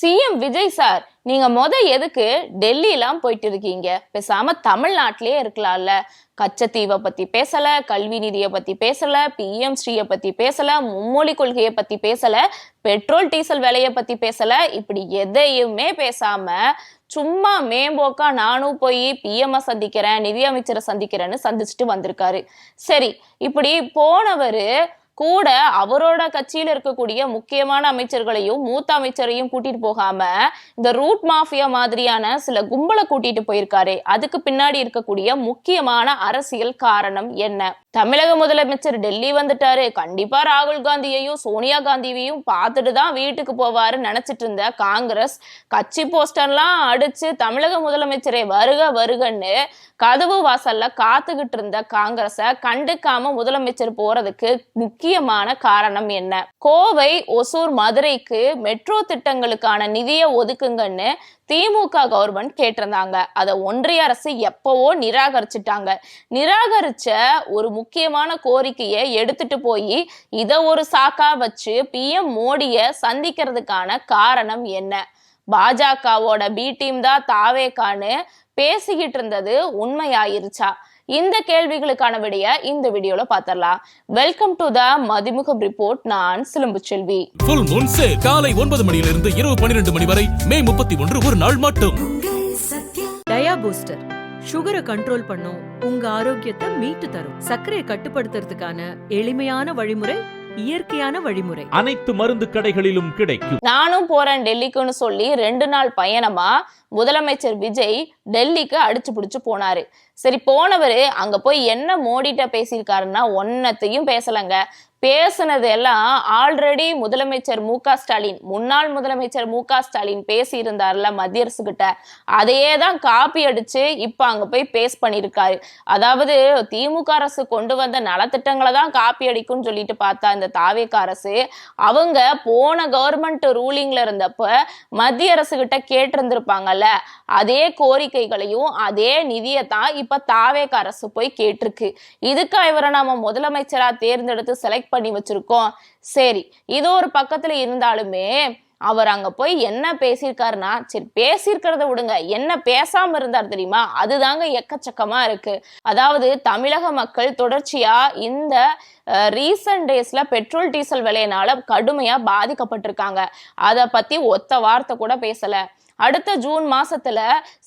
CM Vijay sir, நீங்க எதுக்கு டெல்லி எல்லாம் போயிட்டு இருக்கீங்க? பேசாம தமிழ்நாட்டிலேயே இருக்கலாம்ல. கச்சத்தீவை பத்தி பேசல, கல்வி நிதியை பத்தி பேசல, பிஎம் ஸ்ரீய பத்தி பேசல, மும்மொழி கொள்கையை பத்தி பேசல, பெட்ரோல் டீசல் விலையை பத்தி பேசல. இப்படி எதையுமே பேசாம சும்மா மேம்போக்கா நானும் போய் பிஎம் சந்திக்கிறேன், நிதி அமைச்சரை சந்திக்கிறேன்னு சந்திச்சுட்டு வந்திருக்காரு. சரி, இப்படி போனவரு கூட அவரோட கட்சியில இருக்கக்கூடிய முக்கியமான அமைச்சர்களையும் மூத்த அமைச்சரையும் கூட்டிட்டு போகாம இந்த ரூட் மாஃபியா மாதிரியான சில கும்பலை கூட்டிட்டு போயிருக்காரு. அதுக்கு பின்னாடி இருக்கக்கூடிய முக்கியமான அரசியல் காரணம் என்ன? தமிழக முதலமைச்சர் டெல்லி வந்துட்டாரு, கண்டிப்பா ராகுல் காந்தியையும் சோனியா காந்தியையும் பார்த்துட்டு தான் வீட்டுக்கு போவாருன்னு நினைச்சிட்டு இருந்த காங்கிரஸ் கட்சி போஸ்டர்லாம் அடிச்சு தமிழக முதலமைச்சரை வருக வருகன்னு கதவு வாசல்ல காத்துக்கிட்டு இருந்த காங்கிரஸை கண்டுக்காம முதலமைச்சர் போறதுக்கு முக்கியமான காரணம் என்ன? கோவை, ஒசூர், மதுரைக்கு மெட்ரோ திட்டங்களுக்கான நிதியை ஒதுக்குங்கன்னு திமுக கவர்மெண்ட் கேட்டிருந்தாங்க. அதை ஒன்றிய அரசு எப்பவோ நிராகரிச்சுட்டாங்க. நிராகரிச்ச ஒரு முக்கியமான கோரிக்கையை எடுத்துட்டு போய் இதை ஒரு சாக்கா வச்சு பிஎம் மோடிய சந்திக்கிறதுக்கான காரணம் என்ன? பாஜகவோட பி டீம் தான் தாவேக்கான்னு பேசிக்கிட்டு இருந்தது உண்மையாயிருச்சா? இந்த கேள்விகளுக்கான விடைய இந்த வீடியோல பாத்திரலாம். Welcome to the Mathimugam report. நான் சிலம்பு செல்வி. ஃபுல் மூன் சேல் காலை 9 மணியிலிருந்து இரவு 12 மணி வரை மே 31 ஒரு நாள் மட்டும். டயா பூஸ்டர் சுகரை கண்ட்ரோல் பண்ணும், உங்க ஆரோக்கியத்தை மீட்டு தரும். சர்க்கரையை கட்டுப்படுத்துறதுக்கான எளிமையான வழிமுறை, இயற்கையான வழிமுறை அனைத்து மருந்து கடைகளிலும் கிடைக்கும். நானும் போறேன் டெல்லிக்குன்னு சொல்லி 2 நாள் பயணமா முதலமைச்சர் விஜய் டெல்லிக்கு அடிச்சு பிடிச்சு போனாரு. சரி, போனவரு அங்க போய் என்ன மோடிட்ட பேசியிருக்காருன்னா ஒன்னத்தையும் பேசலங்க. பேசுனது எல்லாம் ஆல்ரெடி முதலமைச்சர் மு.க. ஸ்டாலின், முன்னாள் முதலமைச்சர் மு.க. ஸ்டாலின் பேசி இருந்தார்ல மத்திய அரசு கிட்ட, அதையே தான் காப்பி அடிச்சு இப்ப அங்க போய் பேஸ் பண்ணிருக்காரு. அதாவது திமுக அரசு கொண்டு வந்த நலத்திட்டங்களை தான் காப்பி அடிக்கும்னு சொல்லிட்டு பார்த்தா இந்த தாவேக அரசு, அவங்க போன கவர்மெண்ட் ரூலிங்ல இருந்தப்ப மத்திய அரசு கிட்ட கேட்டிருந்திருப்பாங்கல்ல, அதே கோரிக்கைகளையும் அதே நிதியை தான் இப்ப தாவேக அரசு போய் கேட்டிருக்கு. இதுக்கு இவரை நாம முதலமைச்சரா தேர்ந்தெடுத்து செலக்ட் பண்ணி வச்சிருக்கோம். சரி, இது ஒரு பக்கத்துல இருந்தாலுமே அவர் அங்க போய் என்ன பேசியிருக்காருன்னா, சரி பேசியிருக்கிறத விடுங்க, என்ன பேசாம இருந்தார் தெரியுமா? அதுதாங்க எக்கச்சக்கமா இருக்கு. அதாவது தமிழக மக்கள் தொடர்ச்சியா இந்த ரீசன்ட் டேஸ்ல பெட்ரோல் டீசல் விலையினால கடுமையா பாதிக்கப்பட்டிருக்காங்க. அதை பத்தி ஒத்த வார்த்தை கூட பேசல. அடுத்த ஜூன் மாசத்துல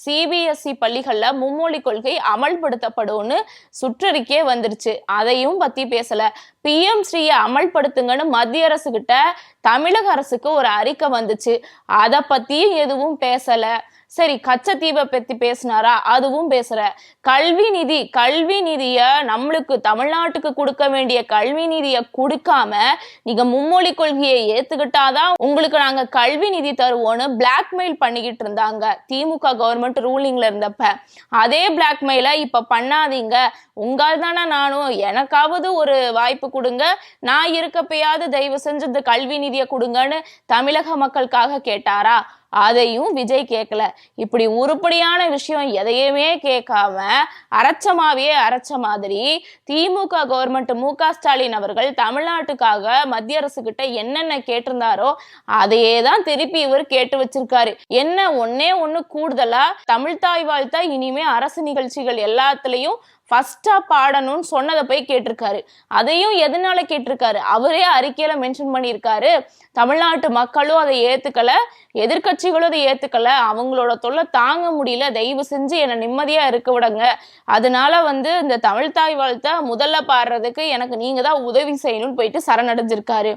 சிபிஎஸ்இ பள்ளிகள்ல மும்மொழி கொள்கை அமல்படுத்தப்படும்னு சுற்றறிக்கையே வந்துருச்சு. அதையும் பத்தி பேசல. பிஎம் ஸ்ரீயை அமல்படுத்துங்கன்னு மத்திய அரசு கிட்ட தமிழக அரசுக்கு ஒரு அறிக்கை வந்துச்சு. அதை பத்தியும் எதுவும் பேசல. சரி, கச்சத்தீவை பத்தி பேசினாரா? அதுவும் பேசுற. கல்வி நிதிய நம்மளுக்கு தமிழ்நாட்டுக்கு கொடுக்க வேண்டிய கல்வி நிதியை கொடுக்காம நீங்க மும்மொழி கொள்கையை ஏத்துக்கிட்டாதான் உங்களுக்கு நாங்க கல்வி நிதி தருவோம்னு பிளாக்மெயில் பண்ணிக்கிட்டு இருந்தாங்க திமுக கவர்மெண்ட் ரூலிங்ல இருந்தப்ப. அதே பிளாக்மெயில இப்ப பண்ணாதீங்க, உங்கள் தானே நானும், எனக்காவது ஒரு வாய்ப்பு கொடுங்க, நான் இருக்கப்பயாவது தயவு செஞ்சு இந்த கல்வி நிதியை கொடுங்கன்னு தமிழக மக்களுக்காக கேட்டாரா? அதையும் விஜய் கேட்கல. இப்படி உருப்படியான விஷயம் எதையுமே கேட்காம அரைச்ச மாதிரி திமுக கவர்மெண்ட் மு.க. ஸ்டாலின் அவர்கள் தமிழ்நாட்டுக்காக மத்திய அரசு கிட்ட என்னென்ன கேட்டிருந்தாரோ அதையே தான் திருப்பி இவர் கேட்டு வச்சிருக்காரு. என்ன ஒன்னே ஒண்ணு கூடுதலா, தமிழ் தாய் வாழ்த்தா இனிமே அரசு நிகழ்ச்சிகள் எல்லாத்துலயும் ஃபர்ஸ்டா பாடணும்னு சொன்னதை போய் கேட்டிருக்காரு. அதையும் எதனால கேட்டிருக்காரு? அவரே அறிக்கையில மென்ஷன் பண்ணியிருக்காரு, தமிழ்நாட்டு மக்களும் அதை ஏத்துக்கல, எதிர்கட்சிகளும் அதை ஏத்துக்கல, அவங்களோட தொல்லை தாங்க முடியல, தயவு செஞ்சு என்னை நிம்மதியா இருக்க விடுங்க, அதனால இந்த தமிழ் தாய் வாழ்த்த முதல்ல பாடுறதுக்கு எனக்கு நீங்க தான் உதவி செய்யணும்னு போயிட்டு சரணடைஞ்சிருக்காரு.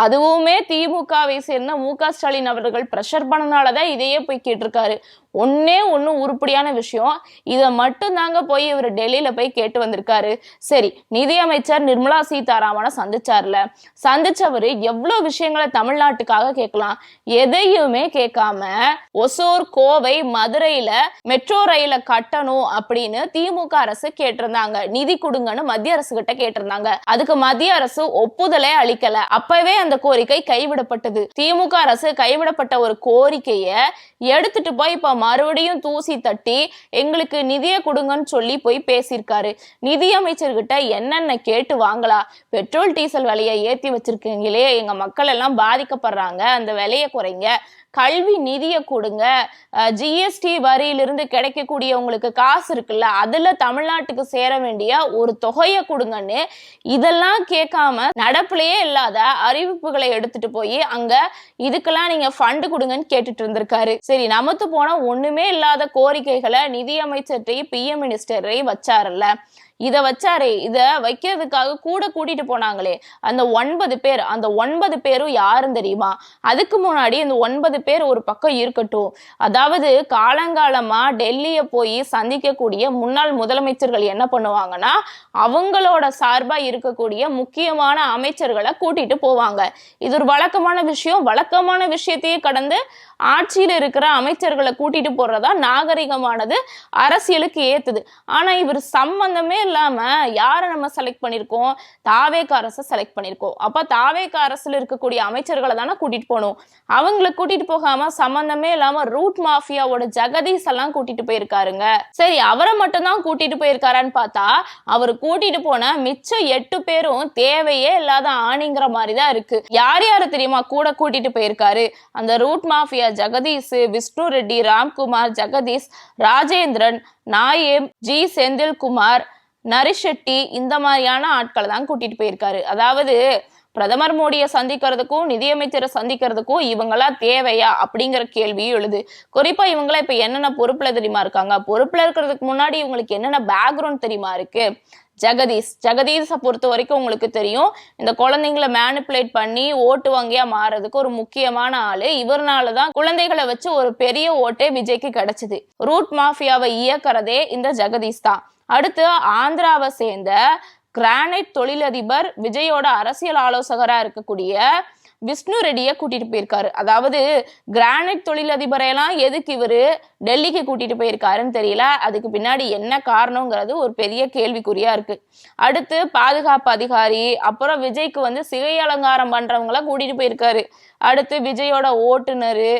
அதுவுமே திமுகவை சேர்ந்த மு.க. ஸ்டாலின் அவர்கள் பிரஷர் பண்ணனாலதான் இதையே போய் கேட்டிருக்காரு. ஒன்னே ஒண்ணு உருப்படியான விஷயம், இதை மட்டும் தாங்க போய் இவர் டெல்லியில போய் கேட்டு வந்திருக்காரு. சரி, நிதியமைச்சர் நிர்மலா சீதாராமனை சந்திச்சவரு எவ்வளவு விஷயங்களை தமிழ்நாட்டுக்காக கேட்கலாம், எதையுமே கேட்காம ஒசூர், கோவை, மதுரையில மெட்ரோ ரயில கட்டணும் அப்படின்னு திமுக அரசு கேட்டிருந்தாங்க. நிதி கொடுங்கன்னு மத்திய அரசு கிட்ட கேட்டிருந்தாங்க. அதுக்கு மத்திய அரசு ஒப்புதலே அளிக்கல. அப்பவே அந்த கோரிக்கை கைவிடப்பட்டது. திமுக அரசு கைவிடப்பட்ட ஒரு கோரிக்கைய எடுத்துட்டு போய் இப்ப மறுபடியும் தூசி தட்டி எங்களுக்கு நிதியை கொடுங்கன்னு சொல்லி போய் பேசியிருக்காரு. நிதியமைச்சர்கிட்ட என்னென்ன கேட்டு வாங்கலாம்? பெட்ரோல் டீசல் விலையை ஏத்தி வச்சிருக்கீங்களே, எங்க மக்கள் எல்லாம் பாதிக்கப்படுறாங்க, அந்த விலையை குறைங்க, கல்வி நிதியை கொடுங்க, ஜிஎஸ்டி வரியிலிருந்து கிடைக்கக்கூடிய உங்களுக்கு காசு இருக்குல்ல அதுல தமிழ்நாட்டுக்கு சேர வேண்டிய ஒரு தொகையை கொடுங்கன்னு இதெல்லாம் கேட்காம நடப்புலயே இல்லாத அறிவிப்புகளை எடுத்துட்டு போய் அங்க இதுக்கெல்லாம் நீங்க ஃபண்ட் கொடுங்கன்னு கேட்டுட்டு இருந்திருக்காரு. சரி, நமத்து போன ஒண்ணுமே இல்லாத கோரிக்கைகளை நிதியமைச்சர்கிட்டையும் பிஎம் மினிஸ்டரை வச்சாருல்ல, இத வச்சாரு. இத வைக்கிறதுக்காக கூட கூட்டிட்டு போனாங்களே அந்த 9 பேர், அந்த 9 பேரும் யாருன்னு தெரியுமா? அதுக்கு முன்னாடி இந்த 9 பேர் ஒரு பக்கம் இருக்கட்டும். அதாவது காலங்காலமா டெல்லியை போய் சந்திக்கக்கூடிய முன்னாள் முதலமைச்சர்கள் என்ன பண்ணுவாங்கன்னா அவங்களோட சார்பா இருக்கக்கூடிய முக்கியமான அமைச்சர்களை கூட்டிட்டு போவாங்க. இது ஒரு வழக்கமான விஷயம். வழக்கமான விஷயத்தையே கடந்து ஆட்சியில் இருக்கிற அமைச்சர்களை கூட்டிட்டு போறதா நாகரிகமானது, அரசியலுக்கு ஏத்துது. ஆனா இவர் சம்பந்தமே இல்லாம யாரை நம்ம செலக்ட் பண்ணிருக்கோம்? தாவேக அரசை செலக்ட் பண்ணிருக்கோம். அப்ப தாவேக அரசுல இருக்கக்கூடிய அமைச்சர்களை தானே கூட்டிட்டு போகணும். அவங்களை கூட்டிட்டு போகாம சம்பந்தமே இல்லாம ரூட் மாஃபியாவோட ஜெகதீஷ் எல்லாம் கூட்டிட்டு போயிருக்காருங்க. சரி, அவரை மட்டும் தான் கூட்டிட்டு போயிருக்காரான்னு பார்த்தா அவர் கூட்டிட்டு போன மிச்சம் 8 பேரும் தேவையே இல்லாத ஆணிங்கிற மாதிரிதான் இருக்கு. யார் யாரு தெரியுமா கூட கூட்டிட்டு போயிருக்காரு? அந்த route mafia Jagadeesh, Vishnu Reddy, Ramkumar, Jagadeesh, Rajendran, Nayem, G Senthilkumar, Narishetty, இந்த மாதிரியான ஆட்களை தான் கூட்டிட்டு போயிருக்காரு. அதாவது பிரதமர் மோடியை சந்திக்கிறதுக்கும் நிதியமைச்சரை சந்திக்கிறதுக்கும் இவங்கெல்லாம் தேவையா அப்படிங்கிற கேள்வியும் எழுது. குறிப்பா இவங்களாம் இப்ப என்னென்ன பொறுப்புல தெரியுமா இருக்காங்க? பொறுப்புல இருக்கிறதுக்கு முன்னாடி இவங்களுக்கு என்னென்ன பேக்ரவுண்ட் தெரியுமா இருக்கு? ஜெகதீஷை பொறுத்த வரைக்கும் உங்களுக்கு தெரியும், இந்த குழந்தைங்களை மேனிப்புலேட் பண்ணி ஓட்டு வங்கியா மாறதுக்கு ஒரு முக்கியமான ஆளு. இவர்னாலதான் குழந்தைகளை வச்சு ஒரு பெரிய ஓட்டே விஜய்க்கு கிடைச்சது. ரூட் மாஃபியாவை இயக்கிறதே இந்த ஜெகதீஷ் தான். அடுத்து ஆந்திராவை சேர்ந்த கிரானைட் தொழிலதிபர், விஜயோட அரசியல் ஆலோசகரா இருக்கக்கூடிய விஷ்ணு ரெட்டியை கூட்டிட்டு போயிருக்காரு. அதாவது கிரானைட் தொழிலதிபரையெல்லாம் எதுக்கு இவரு டெல்லிக்கு கூட்டிட்டு போயிருக்காருன்னு தெரியல. அதுக்கு பின்னாடி என்ன காரணங்கிறது ஒரு பெரிய கேள்விக்குறியா இருக்கு. அடுத்து பாதுகாப்பு அதிகாரி, அப்புறம் விஜய்க்கு சிகை அலங்காரம் பண்றவங்கள கூட்டிட்டு போயிருக்காரு. அடுத்து விஜயோட ஓட்டுநரு,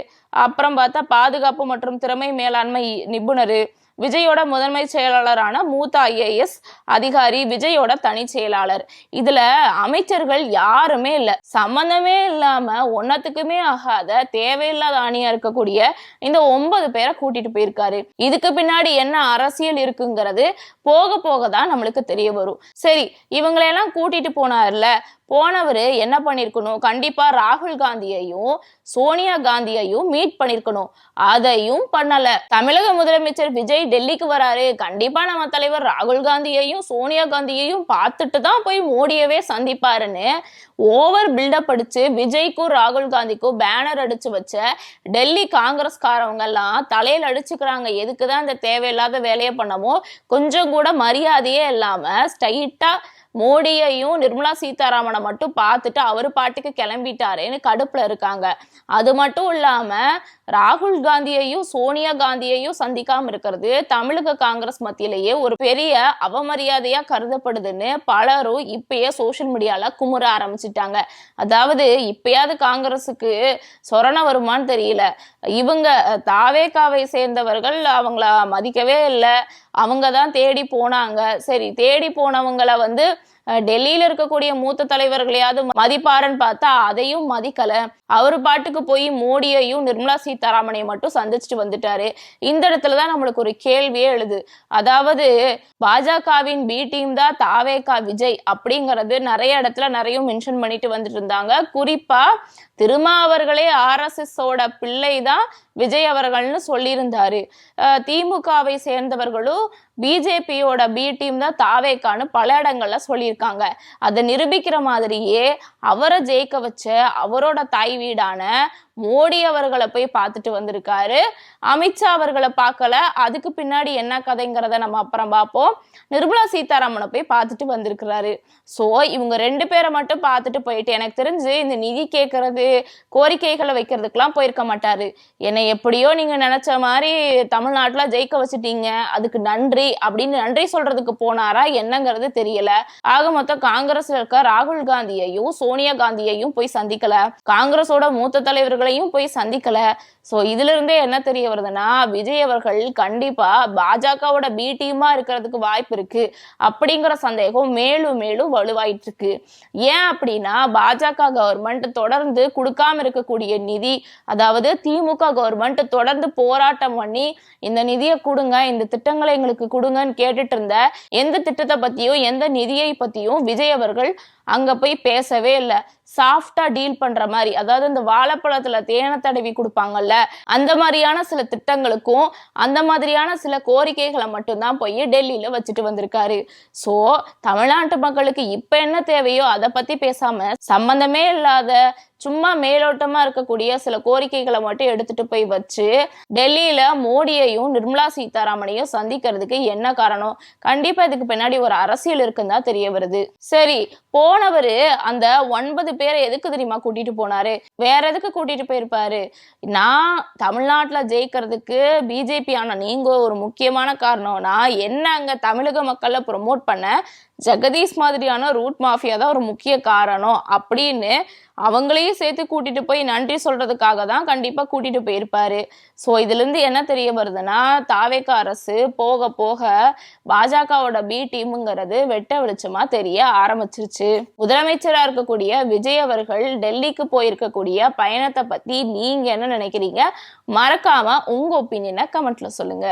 அப்புறம் பார்த்தா பாதுகாப்பு மற்றும் திறமை மேலாண்மை நிபுணரு, விஜயோட முதன்மை செயலாளரான மூத்த IAS அதிகாரி, விஜயோட தனி செயலாளர். இதுல அமைச்சர்கள் யாருமே இல்ல. சம்பந்தமே இல்லாம ஒன்னத்துக்குமே ஆகாத தேவையில்லாத ஆணியா இருக்கக்கூடிய இந்த 9 பேரை கூட்டிட்டு போயிருக்காரு. இதுக்கு பின்னாடி என்ன அரசியல் இருக்குங்கிறது போக போக தான் நம்மளுக்கு தெரிய வரும். சரி, இவங்களையெல்லாம் கூட்டிட்டு போனார்ல, போனவர் என்ன பண்ணிருக்கணும்? கண்டிப்பா ராகுல் காந்தியையும் சோனியா காந்தியையும் மீட் பண்ணிருக்கணும். அதையும் பண்ணல. தமிழக முதலமைச்சர் விஜய் டெல்லிக்கு வராரு, கண்டிப்பா நம்ம தலைவர் ராகுல் காந்தியையும் சோனியா காந்தியையும் பார்த்துட்டு தான் போய் மோடியவே சந்திப்பாருன்னு ஓவர் பில்டப் அடிச்சு விஜய்க்கும் ராகுல் காந்திக்கும் பேனர் அடிச்சு வச்ச டெல்லி காங்கிரஸ்காரவங்க எல்லாம் தலையில அடிச்சுக்கிறாங்க. எதுக்குதான் இந்த தேவையில்லாத வேலையை பண்ணமோ கொஞ்சம் கூட மரியாதையே இல்லாம ஸ்ட்ரைட்டா மோடியையும் நிர்மலா சீதாராமனை மட்டும் பார்த்துட்டு அவரு பாட்டுக்கு கிளம்பிட்டாரேன்னு கடுப்புல இருக்காங்க. அது மட்டும் இல்லாம ராகுல் காந்தியையும் சோனியா காந்தியையும் சந்திக்காம இருக்கிறது தமிழக காங்கிரஸ் மத்தியிலேயே ஒரு பெரிய அவமரியாதையா கருதப்படுதுன்னு பலரும் இப்பயே சோசியல் மீடியால குமுற ஆரம்பிச்சுட்டாங்க. அதாவது இப்பயாவது காங்கிரஸுக்கு சொரண வருமானு தெரியல. இவங்க தாவேகாவை சேர்ந்தவர்கள் அவங்கள மதிக்கவே இல்லை. அவங்க தான் தேடி போனாங்க. சரி, தேடி போனவங்களை டெல்லியில இருக்கக்கூடிய மூத்த தலைவர்களையாவது மதிப்பாருன்னு பார்த்தா அதையும் மதிக்கல. அவரு பாட்டுக்கு போய் மோடியையும் நிர்மலா சீதாராமனையும் மட்டும் சந்திச்சுட்டு வந்துட்டாரு. இந்த இடத்துலதான் நம்மளுக்கு ஒரு கேள்வியே எழுது. அதாவது பாஜகவின் பி டீம் தான் தாவேகா விஜய் அப்படிங்கறது நிறைய இடத்துல நிறைய மென்ஷன் பண்ணிட்டு வந்துட்டு இருந்தாங்க. குறிப்பா திருமாவர்களே RSS ஓட பிள்ளை தான் விஜய் அவர்கள்னு சொல்லியிருந்தாரு. திமுகவை சேர்ந்தவர்களும் பிஜேபியோட பி டீம் தான் தாவேக்கான்னு பல இடங்கள்ல சொல்லியிருக்காங்க. அதை நிரூபிக்கிற மாதிரியே அவரை ஜெயிக்க வச்ச அவரோட தாய் வீடான மோடி அவர்களை போய் பார்த்துட்டு வந்திருக்காரு. அமித்ஷா அவர்களை பார்க்கல. அதுக்கு பின்னாடி என்ன கதைங்கிறத நம்ம அப்புறம் பார்ப்போம். நிர்மலா சீதாராமனை போய் பார்த்துட்டு வந்திருக்கிறாரு. ஸோ இவங்க 2 பேரை மட்டும் பார்த்துட்டு போயிட்டு எனக்கு தெரிஞ்சு இந்த நிதி கேட்கறது கோரிக்கைகளை வைக்கிறதுக்கெல்லாம் போயிருக்க மாட்டாரு. என்னை எப்படியோ நீங்க நினைச்ச மாதிரி தமிழ்நாட்டுல ஜெயிக்க வச்சுட்டீங்க, அதுக்கு நன்றி அப்படின்னு நன்றி சொல்றதுக்கு போனாரா என்னங்கிறது தெரியல. ஆக மொத்தம் காங்கிரஸ்ல இருக்க ராகுல் காந்தியையும் சோனியா காந்தியையும் போய் சந்திக்கல, காங்கிரஸோட மூத்த தலைவர்களையும் போய் சந்திக்கல. சோ இதுல இருந்தே என்ன தெரிய வருதுன்னா விஜய் அவர்கள் கண்டிப்பா பாஜகவோட பி டீமா இருக்கிறதுக்கு வாய்ப்பு இருக்கு அப்படிங்கிற சந்தேகம் மேலும் மேலும் வலுவாயிட்டு இருக்கு. ஏன் அப்படின்னா பாஜக கவர்மெண்ட் தொடர்ந்து கொடுக்காம இருக்கக்கூடிய நிதி, அதாவது திமுக கவர்மெண்ட் தொடர்ந்து போராட்டம் பண்ணி இந்த நிதியை கொடுங்க, இந்த திட்டங்களை எங்களுக்கு கொடுங்கன்னு கேட்டுட்டு இருந்த எந்த திட்டத்தை பத்தியும் எந்த நிதியை பத்தியும் விஜய் அவர்கள் அங்க போய் பேசவே இல்லை. சாஃப்டா டீல் பண்ற மாதிரி, அதாவது இந்த வாழைப்பழத்துல தேனை தடவி கொடுப்பாங்கல்ல, அந்த மாதிரியான சில திட்டங்களுக்கும் அந்த மாதிரியான சில கோரிக்கைகளை மட்டும்தான் போய் டெல்லியில வச்சுட்டு வந்திருக்காரு. சோ தமிழ்நாட்டு மக்களுக்கு இப்ப என்ன தேவையோ அதை பத்தி பேசாம சம்பந்தமே இல்லாத சும்மா மேலோட்டமா இருக்கக்கூடிய சில கோரிக்கைகளை மட்டும் எடுத்துட்டு போய் வச்சு டெல்லியில மோடியையும் நிர்மலா சீதாராமனையும் சந்திக்கிறதுக்கு என்ன காரணம்? கண்டிப்பா இதுக்கு பின்னாடி ஒரு அரசியல் இருக்குன்னு தான் தெரிய வருது. சரி, போனவரு அந்த 9 பேரை எதுக்கு தெரியுமா கூட்டிட்டு போனாரு? வேற எதுக்கு கூட்டிட்டு போயிருப்பாரு? நான் தமிழ்நாட்டுல ஜெயிக்கிறதுக்கு பிஜேபி ஆன நீங்க ஒரு முக்கியமான காரணம், நான் என்ன அங்க தமிழக மக்களை ப்ரொமோட் பண்ண ஜெகதீஷ் மாதிரியான ரூட் மாஃபியா தான் ஒரு முக்கிய காரணம் அப்படின்னு அவங்களையும் சேர்த்து கூட்டிட்டு போய் நன்றி சொல்றதுக்காக தான் கண்டிப்பா கூட்டிட்டு போயிருப்பாரு. ஸோ இதுல இருந்து என்ன தெரிய வருதுன்னா, தாவேகா அரசு போக போக பாஜகவோட பி டீமுங்கிறது வெட்ட வெளிச்சமா தெரிய ஆரம்பிச்சிருச்சு. முதலமைச்சரா இருக்கக்கூடிய விஜய் அவர்கள் டெல்லிக்கு போயிருக்கக்கூடிய பயணத்தை பத்தி நீங்க என்ன நினைக்கிறீங்க? மறக்காம உங்க ஒப்பீனியனை கமெண்ட்ல சொல்லுங்க.